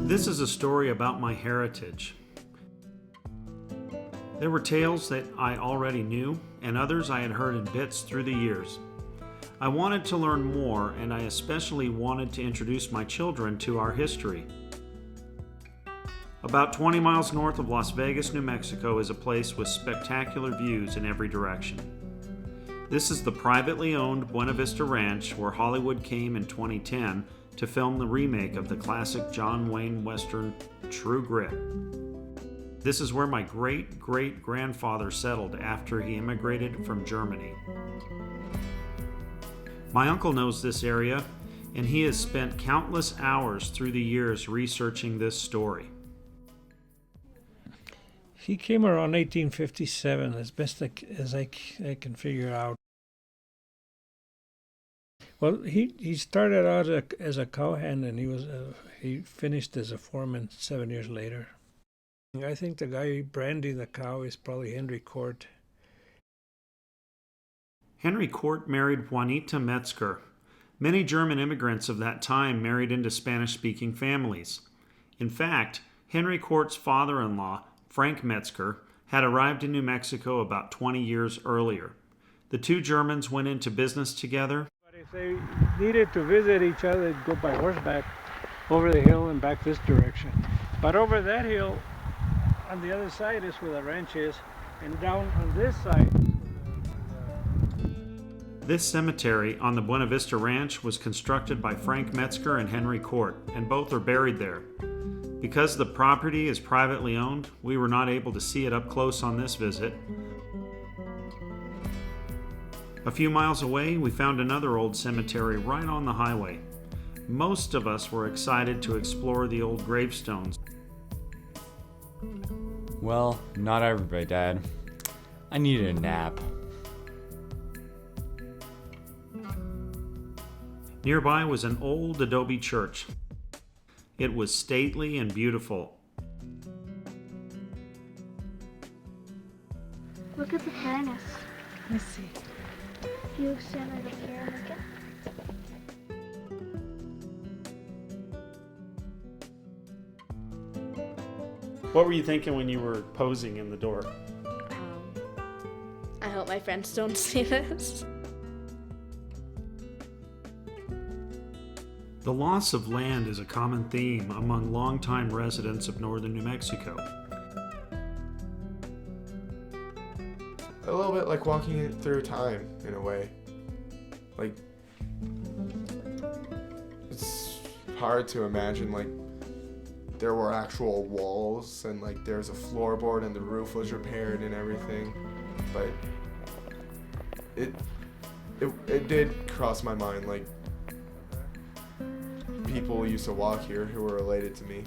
This is a story about my heritage. There were tales that I already knew, and others I had heard in bits through the years. I wanted to learn more, and I especially wanted to introduce my children to our history. About 20 miles north of Las Vegas, New Mexico is a place with spectacular views in every direction. This is the privately owned Buena Vista Ranch where Hollywood came in 2010 to film the remake of the classic John Wayne Western True Grit. This is where my great-great-grandfather settled after he immigrated from Germany. My uncle knows this area, and he has spent countless hours through the years researching this story. He came around 1857, as best as I can figure out. Well, he started out as a cowhand, and he finished as a foreman 7 years later. I think the guy branding the cow is probably Henry Court. Henry Court married Juanita Metzger. Many German immigrants of that time married into Spanish-speaking families. In fact, Henry Court's father-in-law, Frank Metzger, had arrived in New Mexico about 20 years earlier. The two Germans went into business together. But if they needed to visit each other, they'd go by horseback over the hill and back this direction. But over that hill, on the other side is where the ranch is, and down on this side. This cemetery on the Buena Vista Ranch was constructed by Frank Metzger and Henry Court, and both are buried there. Because the property is privately owned, we were not able to see it up close on this visit. A few miles away, we found another old cemetery right on the highway. Most of us were excited to explore the old gravestones. Well, not everybody, Dad. I needed a nap. Nearby was an old adobe church. It was stately and beautiful. Look at the furnace. Let's see. You stand right over here and look at. What were you thinking when you were posing in the door? I hope my friends don't see this. The loss of land is a common theme among longtime residents of northern New Mexico. A little bit like walking through time, in a way. Like, it's hard to imagine, like, there were actual walls and, like, there's a floorboard and the roof was repaired and everything. But it did cross my mind, like, people used to walk here who were related to me.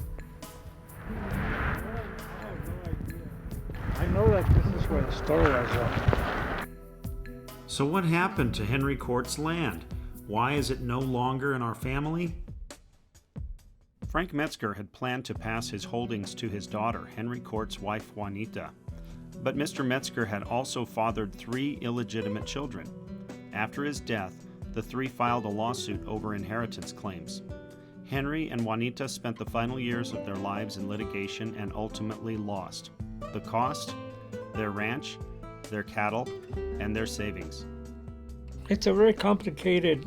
I know that this is where the store was. So what happened to Henry Court's land? Why is it no longer in our family? Frank Metzger had planned to pass his holdings to his daughter, Henry Court's wife Juanita. But Mr. Metzger had also fathered 3 illegitimate children. After his death, the 3 filed a lawsuit over inheritance claims. Henry and Juanita spent the final years of their lives in litigation and ultimately lost. The cost? Their ranch, their cattle, and their savings. It's a very complicated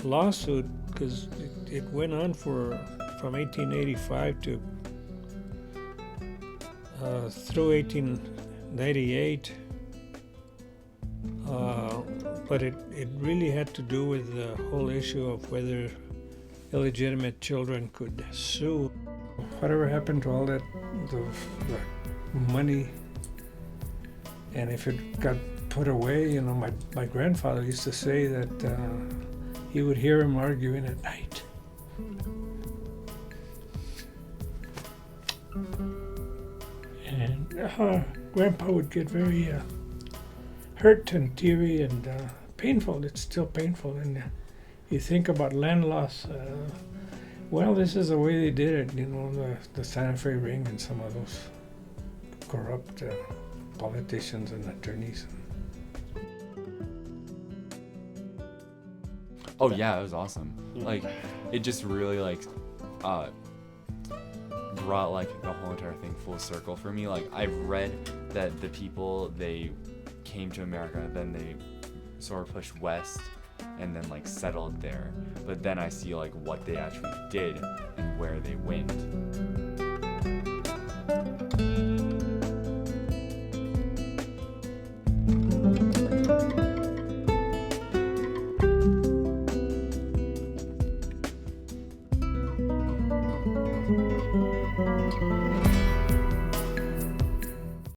lawsuit because it went on from 1885 to through 1898. But it really had to do with the whole issue of whether illegitimate children could sue. Whatever happened to all that, the money, and if it got put away, you know, my grandfather used to say that he would hear him arguing at night. And Grandpa would get very hurt and teary and painful. It's still painful. And you think about land loss. Well, this is the way they did it. You know, the Santa Fe Ring and some of those corrupt politicians and attorneys. Oh yeah, it was awesome. Yeah. Like, it just really like brought like the whole entire thing full circle for me. Like, I've read that the people, they came to America, then they sort of pushed west and then like settled there. But then I see like what they actually did and where they went.